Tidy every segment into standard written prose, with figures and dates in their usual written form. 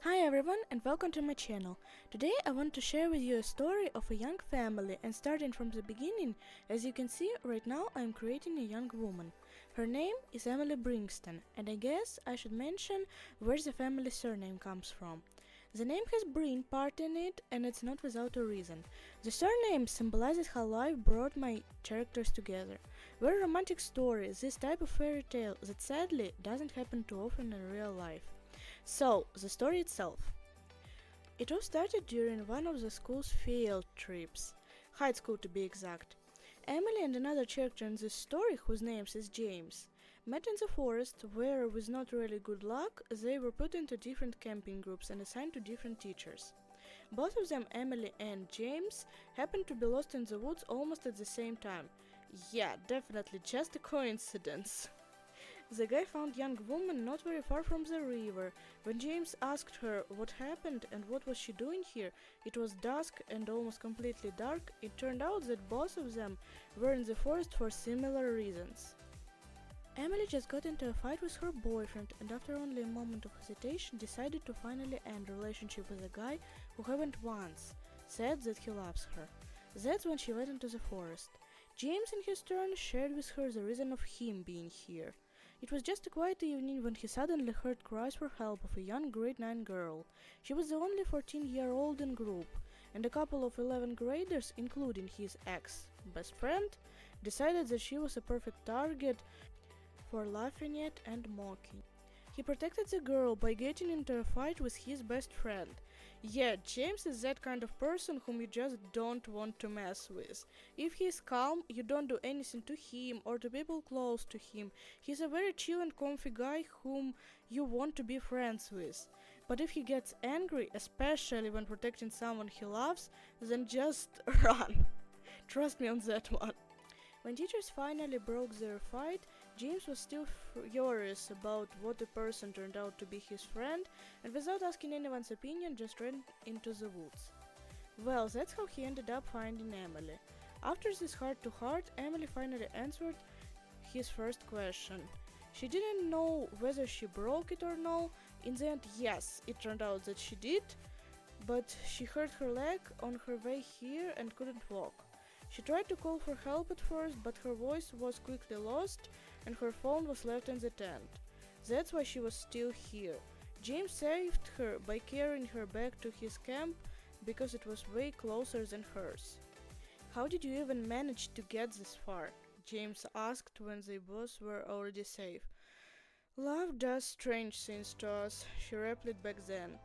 Hi everyone and welcome to my channel. Today I want to share with you a story of a young family, and starting from the beginning, as you can see right now I am creating a young woman. Her name is Emily Bringston, and I guess I should mention where the family surname comes from. The name has Brin part in it, and it's not without a reason. The surname symbolizes how life brought my characters together. Very romantic story, this type of fairy tale that sadly doesn't happen too often in real life. So, the story itself. It all started during one of the school's field trips, high school to be exact. Emily and another character in this story, whose name is James, met in the forest where, with not really good luck, they were put into different camping groups and assigned to different teachers. Both of them, Emily and James, happened to be lost in the woods almost at the same time. Yeah, definitely just a coincidence. The guy found young woman not very far from the river. When James asked her what happened and what was she doing here, it was dusk and almost completely dark. It turned out that both of them were in the forest for similar reasons. Emily just got into a fight with her boyfriend, and after only a moment of hesitation decided to finally end relationship with a guy who hadn't once said that he loves her. That's when she went into the forest. James in his turn shared with her the reason of him being here. It was just a quiet evening when he suddenly heard cries for help of a young grade 9 girl. She was the only 14-year-old in group, and a couple of 11th graders, including his ex-best friend, decided that she was a perfect target for laughing at and mocking. He protected the girl by getting into a fight with his best friend. Yeah, James is that kind of person whom you just don't want to mess with. If he is calm, you don't do anything to him or to people close to him. He's a very chill and comfy guy whom you want to be friends with. But if he gets angry, especially when protecting someone he loves, then just run. Trust me on that one. When teachers finally broke their fight, James was still furious about what the person turned out to be his friend, and without asking anyone's opinion just ran into the woods. Well, that's how he ended up finding Emily. After this heart-to-heart, Emily finally answered his first question. She didn't know whether she broke it or no. In the end, yes, it turned out that she did, but she hurt her leg on her way here and couldn't walk. She tried to call for help at first, but her voice was quickly lost and her phone was left in the tent. That's why she was still here. James saved her by carrying her back to his camp because it was way closer than hers. "How did you even manage to get this far?" James asked when they both were already safe. "Love does strange things to us," she replied back then.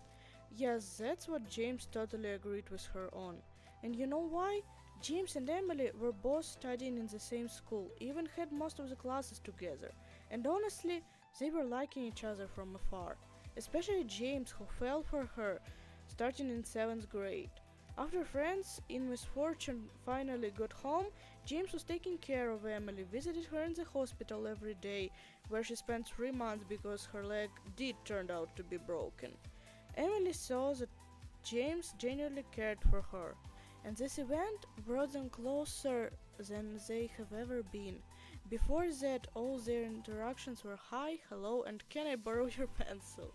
Yes, that's what James totally agreed with her on. And you know why? James and Emily were both studying in the same school, even had most of the classes together, and honestly, they were liking each other from afar, especially James, who fell for her starting in 7th grade. After friends in misfortune finally got home, James was taking care of Emily, visited her in the hospital every day, where she spent 3 months because her leg did turn out to be broken. Emily saw that James genuinely cared for her, and this event brought them closer than they have ever been. Before that, all their interactions were hi, hello, and can I borrow your pencil?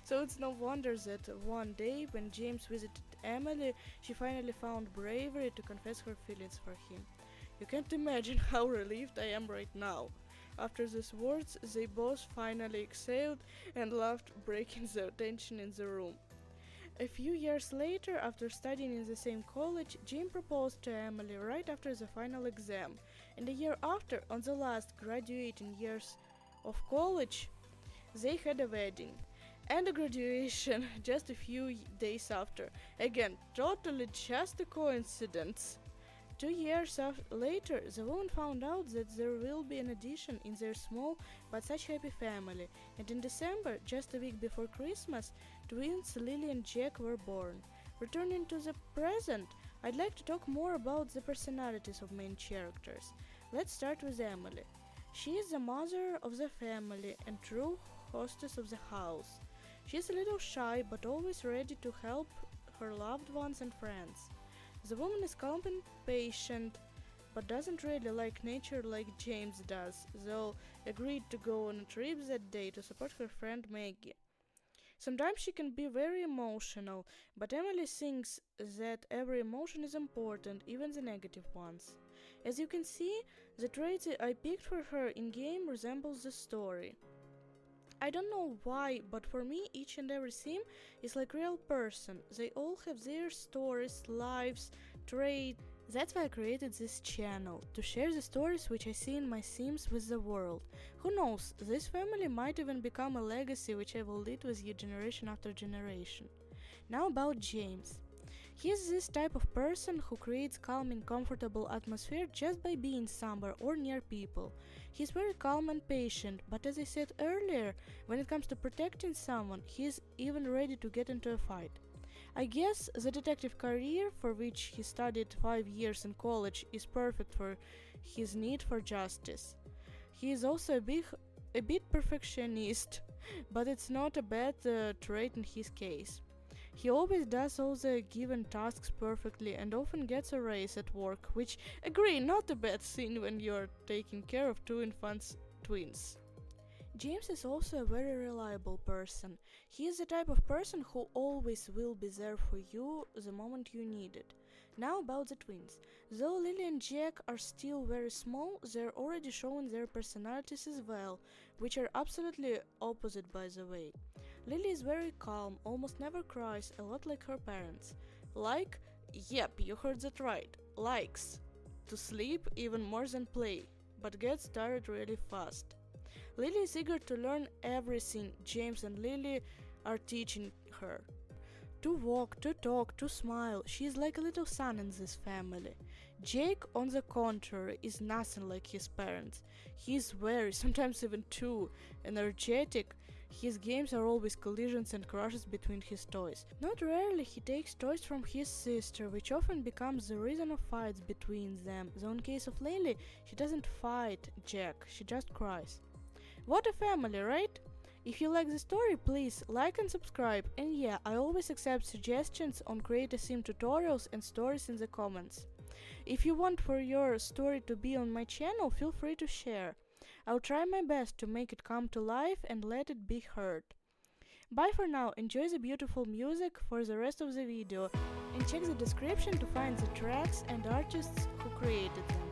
So it's no wonder that one day when James visited Emily, she finally found bravery to confess her feelings for him. You can't imagine how relieved I am right now. After these words, they both finally exhaled and laughed, breaking the tension in the room. A few years later, after studying in the same college, James proposed to Emily right after the final exam, and a year after, on the last graduating years of college, they had a wedding and a graduation just a few days after. Again, totally just a coincidence. 2 years later, the woman found out that there will be an addition in their small but such happy family, and in December, just a week before Christmas, twins Lily and Jack were born. Returning to the present, I'd like to talk more about the personalities of main characters. Let's start with Emily. She is the mother of the family and true hostess of the house. She is a little shy but always ready to help her loved ones and friends. The woman is calm and patient, but doesn't really like nature like James does, though agreed to go on a trip that day to support her friend Maggie. Sometimes she can be very emotional, but Emily thinks that every emotion is important, even the negative ones. As you can see, the traits I picked for her in game resembles the story. I don't know why, but for me each and every sim is like real person. They all have their stories, lives, traits. That's why I created this channel, to share the stories which I see in my sims with the world. Who knows, this family might even become a legacy which I will lead with you generation after generation. Now about James. He is this type of person who creates calm and comfortable atmosphere just by being somewhere or near people. He's very calm and patient, but as I said earlier, when it comes to protecting someone, he is even ready to get into a fight. I guess the detective career, for which he studied 5 years in college, is perfect for his need for justice. He is also a bit perfectionist, but it's not a bad trait in his case. He always does all the given tasks perfectly and often gets a raise at work, which, agree, not a bad thing when you're taking care of two infant twins. James is also a very reliable person. He is the type of person who always will be there for you the moment you need it. Now about the twins. Though Lily and Jack are still very small, they're already showing their personalities as well, which are absolutely opposite by the way. Lily is very calm, almost never cries, a lot like her parents. Yep, you heard that right, likes to sleep even more than play, but gets tired really fast. Lily is eager to learn everything James and Lily are teaching her. To walk, to talk, to smile, she is like a little son in this family. Jake, on the contrary, is nothing like his parents. He is very, sometimes even too, energetic. His games are always collisions and crashes between his toys. Not rarely he takes toys from his sister, which often becomes the reason of fights between them, though in case of Lily, she doesn't fight Jack, she just cries. What a family, right? If you like the story, please like and subscribe, and yeah, I always accept suggestions on create a sim tutorials and stories in the comments. If you want for your story to be on my channel, feel free to share. I'll try my best to make it come to life and let it be heard. Bye for now, enjoy the beautiful music for the rest of the video, and check the description to find the tracks and artists who created them.